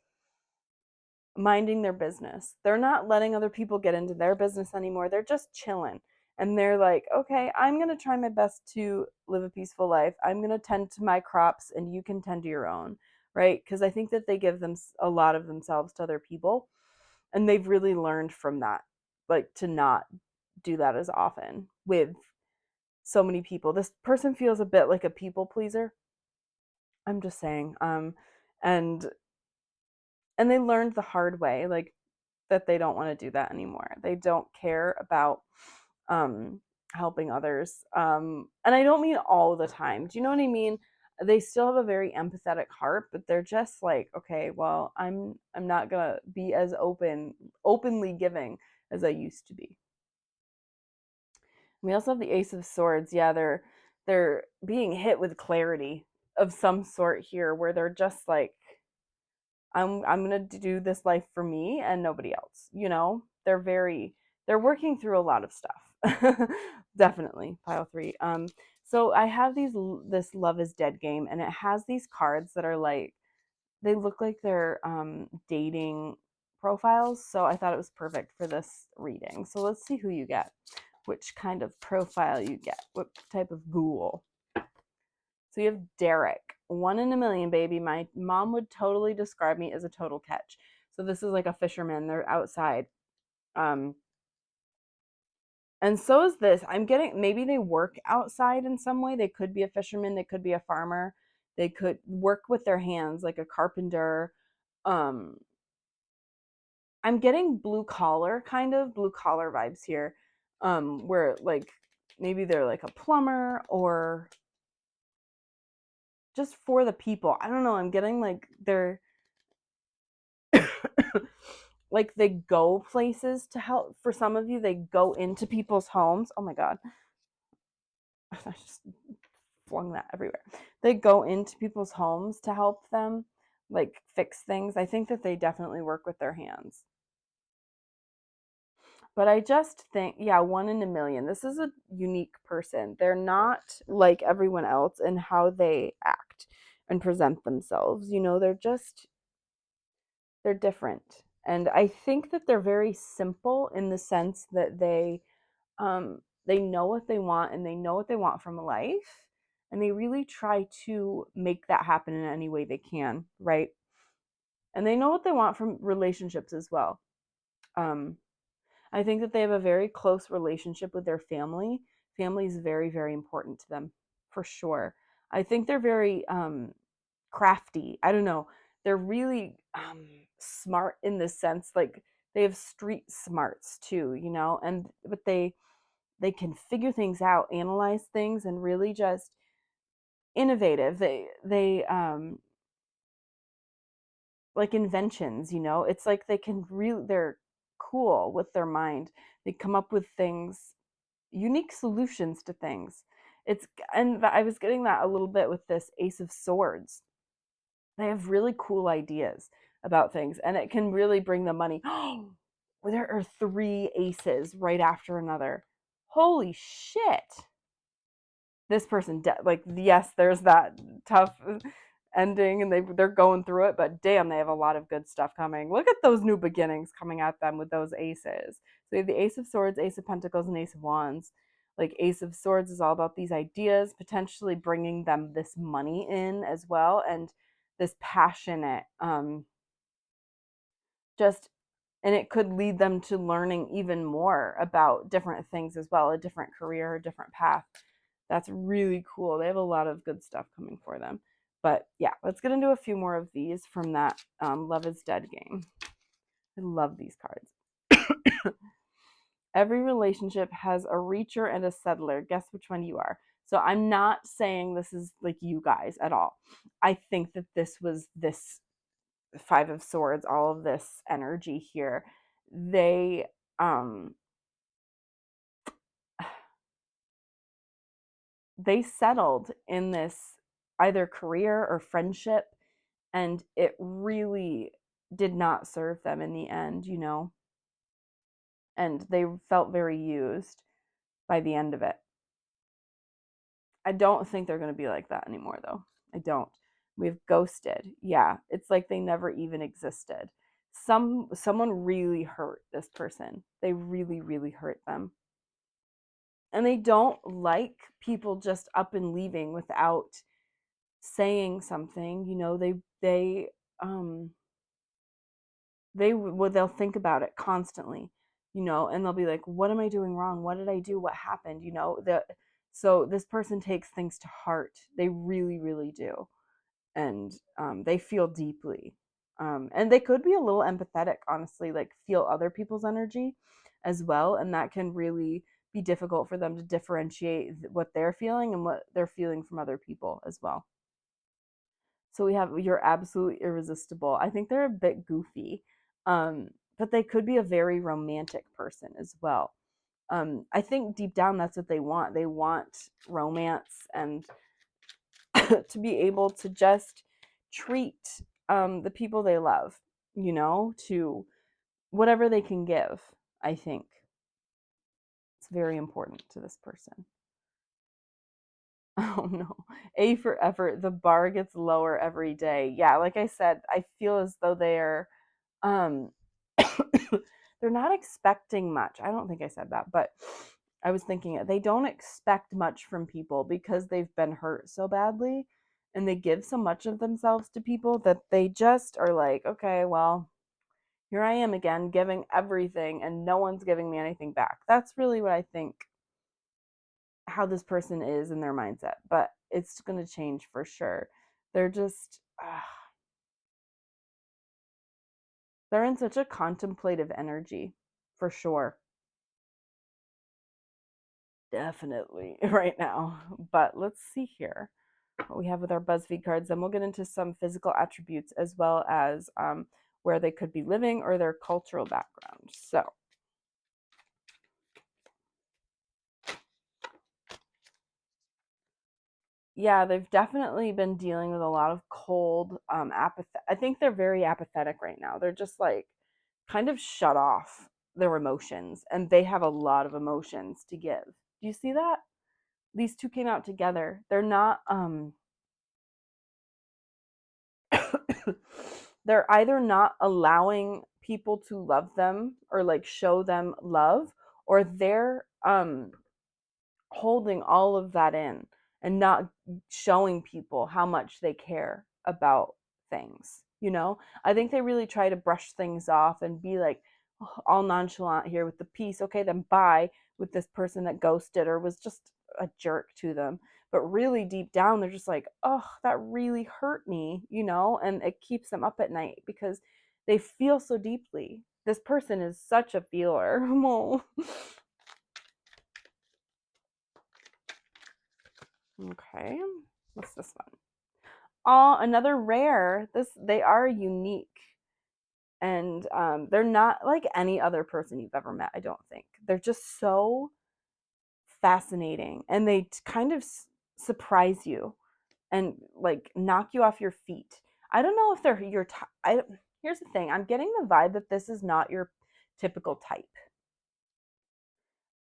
minding their business. They're not letting other people get into their business anymore. They're just chilling. And they're like, okay, I'm going to try my best to live a peaceful life. I'm going to tend to my crops and you can tend to your own, right? Because I think that they give them a lot of themselves to other people. And they've really learned from that, like to not do that as often with so many people. This person feels a bit like a people pleaser. I'm just saying. And they learned the hard way, like that they don't want to do that anymore. They don't care about um helping others. And I don't mean all the time. Do you know what I mean? They still have a very empathetic heart, but they're just like, okay, well, I'm not going to be as openly giving as I used to be. We also have the Ace of Swords. Yeah, they're being hit with clarity of some sort here where they're just like, I'm gonna do this life for me and nobody else. You know, they're working through a lot of stuff. Definitely pile three. So I have this Love is Dead game, and it has these cards that are like, they look like they're dating profiles. So I thought it was perfect for this reading. So let's see who you get, which kind of profile you get, what type of ghoul. So you have Derek, 1 in a million, baby. My mom would totally describe me as a total catch. So this is like a fisherman. They're outside. Um, and so is this. I'm getting, maybe they work outside in some way. They could be a fisherman. They could be a farmer. They could work with their hands, like a carpenter. Um, I'm getting blue collar, kind of blue collar vibes here. Where like maybe they're like a plumber or just for the people. I don't know. I'm getting like they're like they go places to help. For some of you, they go into people's homes. Oh my god. I just flung that everywhere. They go into people's homes to help them like fix things. I think that they definitely work with their hands. But I just think, yeah, 1 in a million. This is a unique person. They're not like everyone else in how they act and present themselves. You know, they're different. And I think that they're very simple in the sense that they know what they want and they know what they want from life, and they really try to make that happen in any way they can, right? And they know what they want from relationships as well. Um, I think that they have a very close relationship with their family. Family is very, very important to them, for sure. I think they're very crafty. I don't know. They're really smart in this sense. Like they have street smarts too, you know, and but they can figure things out, analyze things, and really just innovative. They like inventions, you know. It's like they can really they're cool with their mind. They come up with things, unique solutions to things. It's and I was getting that a little bit with this Ace of Swords. They have really cool ideas about things, and it can really bring them money. Oh, there are three aces right after another. Holy shit. This person like yes, there's that tough ending and they're going through it, but damn, they have a lot of good stuff coming. Look at those new beginnings coming at them with those aces. So you have the Ace of Swords, Ace of Pentacles, and Ace of Wands. Like Ace of Swords is all about these ideas, potentially bringing them this money in as well, and this passionate just, and it could lead them to learning even more about different things as well, a different career, a different path. That's really cool. They have a lot of good stuff coming for them. But yeah, let's get into a few more of these from that Love is Dead game. I love these cards. Every relationship has a reacher and a settler. Guess which one you are. So I'm not saying this is like you guys at all. I think that this was this Five of Swords, all of this energy here. They they settled in this either career or friendship, and it really did not serve them in the end, you know, and they felt very used by the end of it. I don't think they're going to be like that anymore, though. I don't. We've ghosted. Yeah, it's like they never even existed. Someone really hurt this person. They really, really hurt them. and they don't like people just up and leaving without saying something. Um they'll think about it constantly, and they'll be like, what am I doing wrong? What did I do? What happened? So this person takes things to heart. They really, really do. And they feel deeply. And they could be a little empathetic, honestly, like feel other people's energy as well. And that can really be difficult for them to differentiate what they're feeling and what they're feeling from other people as well. So we have you're absolutely irresistible. I think they're a bit goofy, but they could be a very romantic person as well. I think deep down that's what they want. They want romance and to be able to just treat the people they love, to whatever they can give. I think it's very important to this person. Oh no. A for effort. The bar gets lower every day. Yeah, like I said, I feel as though they're um they're not expecting much. I don't think I said that, but I was thinking it. They don't expect much from people because they've been hurt so badly, and they give so much of themselves to people that they just are like, okay, well, here I am again giving everything and no one's giving me anything back. That's really what I think how this person is in their mindset, but it's going to change for sure. They're just they're in such a contemplative energy for sure. Definitely right now. But let's see here what we have with our Buzzfeed cards. Then we'll get into some physical attributes as well as where they could be living or their cultural background. So, yeah, they've definitely been dealing with a lot of cold, apathy. I think they're very apathetic right now. They're just like kind of shut off their emotions, and they have a lot of emotions to give. Do you see that? These two came out together. They're not they're either not allowing people to love them or like show them love, or they're holding all of that in and not showing people how much they care about things. I think they really try to brush things off and be like all nonchalant here with the peace. Okay, then bye, with this person that ghosted or was just a jerk to them. But really deep down, they're just like, oh, that really hurt me, and it keeps them up at night because they feel so deeply. This person is such a feeler. Okay, what's this one? Oh, another rare. They are unique, and they're not like any other person you've ever met. I don't think they're just so fascinating, and they kind of surprise you and like knock you off your feet. I don't know if they're your type. Here's the thing. I'm getting the vibe that this is not your typical type.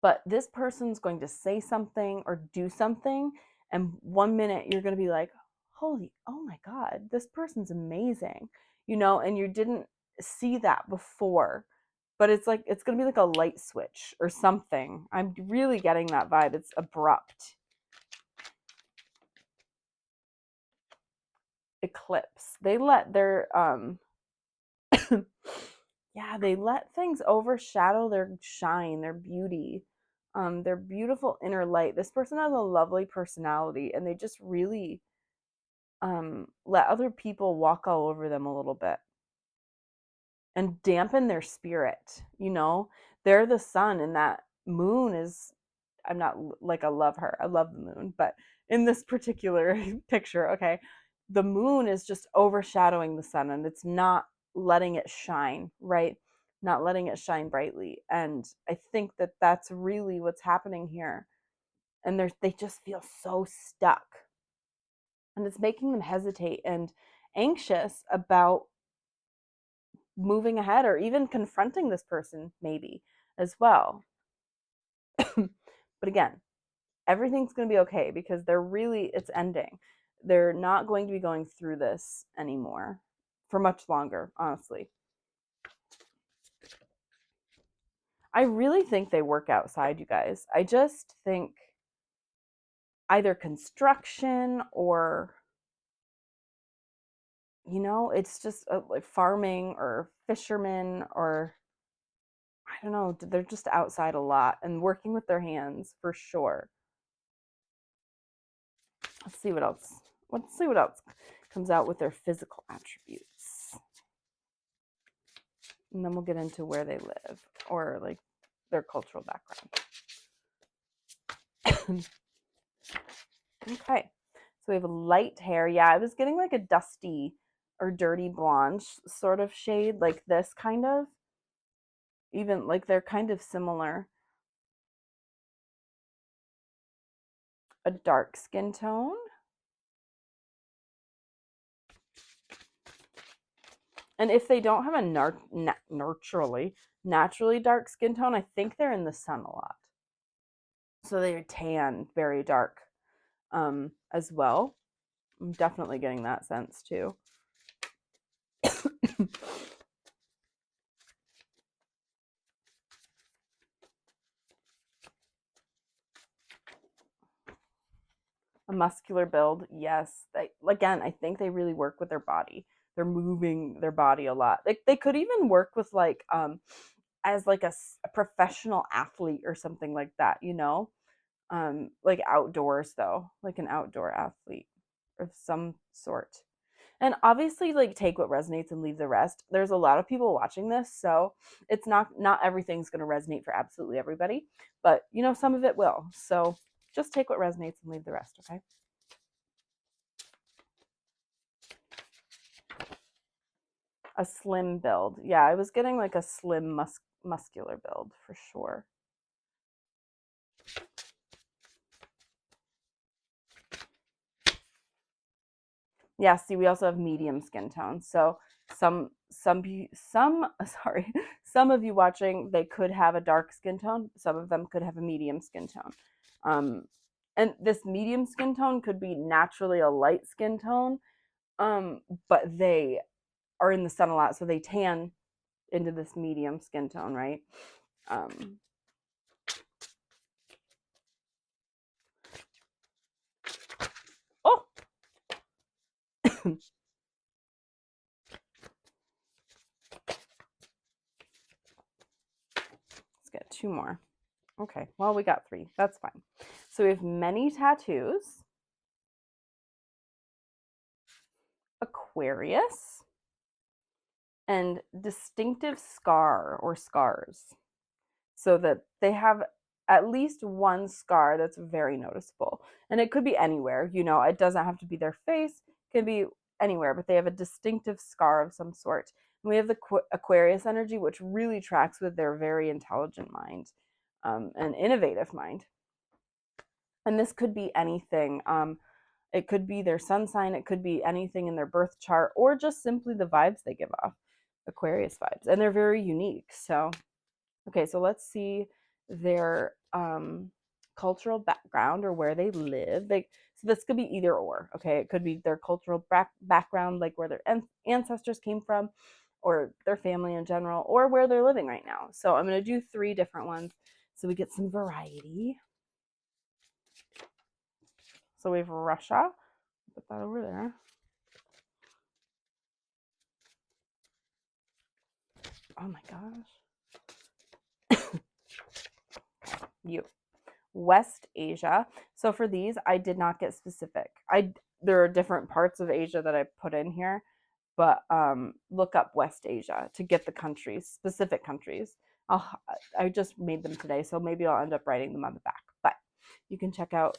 But this person's going to say something or do something, and 1 minute you're going to be like, holy, oh my god, this person's amazing, and you didn't see that before, but it's like it's going to be like a light switch or something. I'm really getting that vibe. It's abrupt. Eclipse. They let their yeah, they let things overshadow their shine, their beauty, their beautiful inner light. This person has a lovely personality, and they just really let other people walk all over them a little bit and dampen their spirit. They're the sun, and that moon is. I'm not like I love her. I love the moon, but in this particular picture, okay, the moon is just overshadowing the sun, and it's not letting it shine, right? Not letting it shine brightly. And I think that that's really what's happening here. And they just feel so stuck. And it's making them hesitate and anxious about moving ahead or even confronting this person, maybe as well. But again, everything's going to be okay because it's ending. They're not going to be going through this anymore for much longer, honestly. I really think they work outside, you guys. I just think either construction or, it's just like farming or fishermen or I don't know, they're just outside a lot and working with their hands for sure. Let's see what else. Let's see what else comes out with their physical attributes. And then we'll get into where they live or like their cultural background. Okay. So we have light hair. Yeah, I was getting like a dusty or dirty blonde sort of shade, like this kind of. Even like they're kind of similar. A dark skin tone. And if they don't have a naturally dark skin tone, I think they're in the sun a lot. So they're tan, very dark as well. I'm definitely getting that sense too. A muscular build, yes. Again, I think they really work with their body. They're moving their body a lot. They could even work with like as like a professional athlete or something like that, like outdoors though, like an outdoor athlete of some sort. And obviously like take what resonates and leave the rest. There's a lot of people watching this, so it's not everything's going to resonate for absolutely everybody, but some of it will. So just take what resonates and leave the rest, okay? A slim build. Yeah, I was getting like a slim muscular build for sure. Yeah, see, we also have medium skin tone. So some sorry, some of you watching, they could have a dark skin tone. Some of them could have a medium skin tone. And this medium skin tone could be naturally a light skin tone, but they are in the sun a lot, so they tan into this medium skin tone, right? Oh, let's get two more. Okay, well, we got three. That's fine. So we have many tattoos, Aquarius, and distinctive scar or scars. So that they have at least one scar that's very noticeable. And it could be anywhere, it doesn't have to be their face, it can be anywhere, but they have a distinctive scar of some sort. And we have the Aquarius energy, which really tracks with their very intelligent mind and innovative mind. And this could be anything. It could be their sun sign, it could be anything in their birth chart, or just simply the vibes they give off, Aquarius vibes. And they're very unique. So, okay, so let's see their cultural background or where they live. So this could be either or, okay? It could be their cultural background, like where their ancestors came from, or their family in general, or where they're living right now. So I'm going to do three different ones so we get some variety. So we have Russia. Put that over there. Oh my gosh. You. West Asia. So for these, I did not get specific. There are different parts of Asia that I put in here, but look up West Asia to get the countries, specific countries. I just made them today, so maybe I'll end up writing them on the back. But you can check out,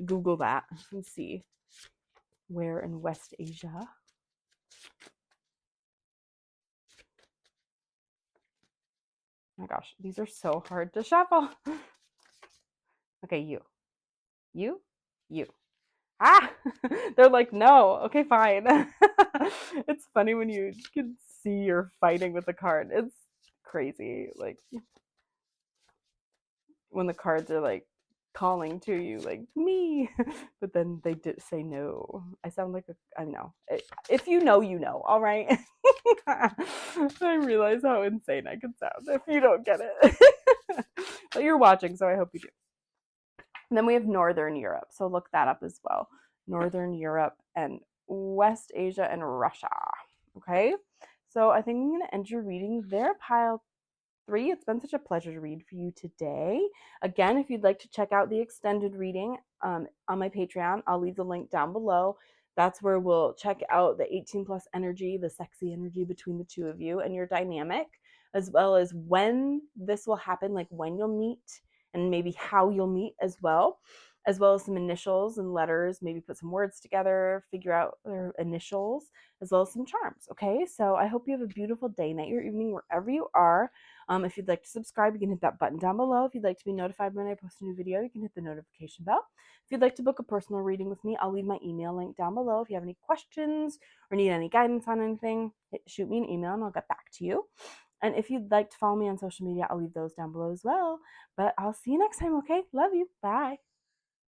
Google that and see where in West Asia. Oh my gosh, these are so hard to shuffle. Okay, you. Ah, they're like, no, okay, fine. It's funny when you can see you're fighting with the card. It's crazy. Like when the cards are like calling to you, like me. But then they did say no. I sound like I know. If you know, you know. All right. I realize how insane I can sound if you don't get it. But you're watching, so I hope you do. And then we have Northern Europe, so look that up as well. Northern Europe and West Asia and Russia. Okay, so I think I'm going to end your reading there, pile 3. It's been such a pleasure to read for you today. Again, if you'd like to check out the extended reading on my Patreon, I'll leave the link down below. That's where we'll check out the 18 plus energy, the sexy energy between the two of you and your dynamic, as well as when this will happen, like when you'll meet and maybe how you'll meet as well as some initials and letters, maybe put some words together, figure out their initials, as well as some charms. Okay, so I hope you have a beautiful day, night, or evening, wherever you are. If you'd like to subscribe, you can hit that button down below. If you'd like to be notified when I post a new video, you can hit the notification bell. If you'd like to book a personal reading with me, I'll leave my email link down below. If you have any questions or need any guidance on anything, shoot me an email and I'll get back to you. And if you'd like to follow me on social media, I'll leave those down below as well. But I'll see you next time, okay? Love you. Bye.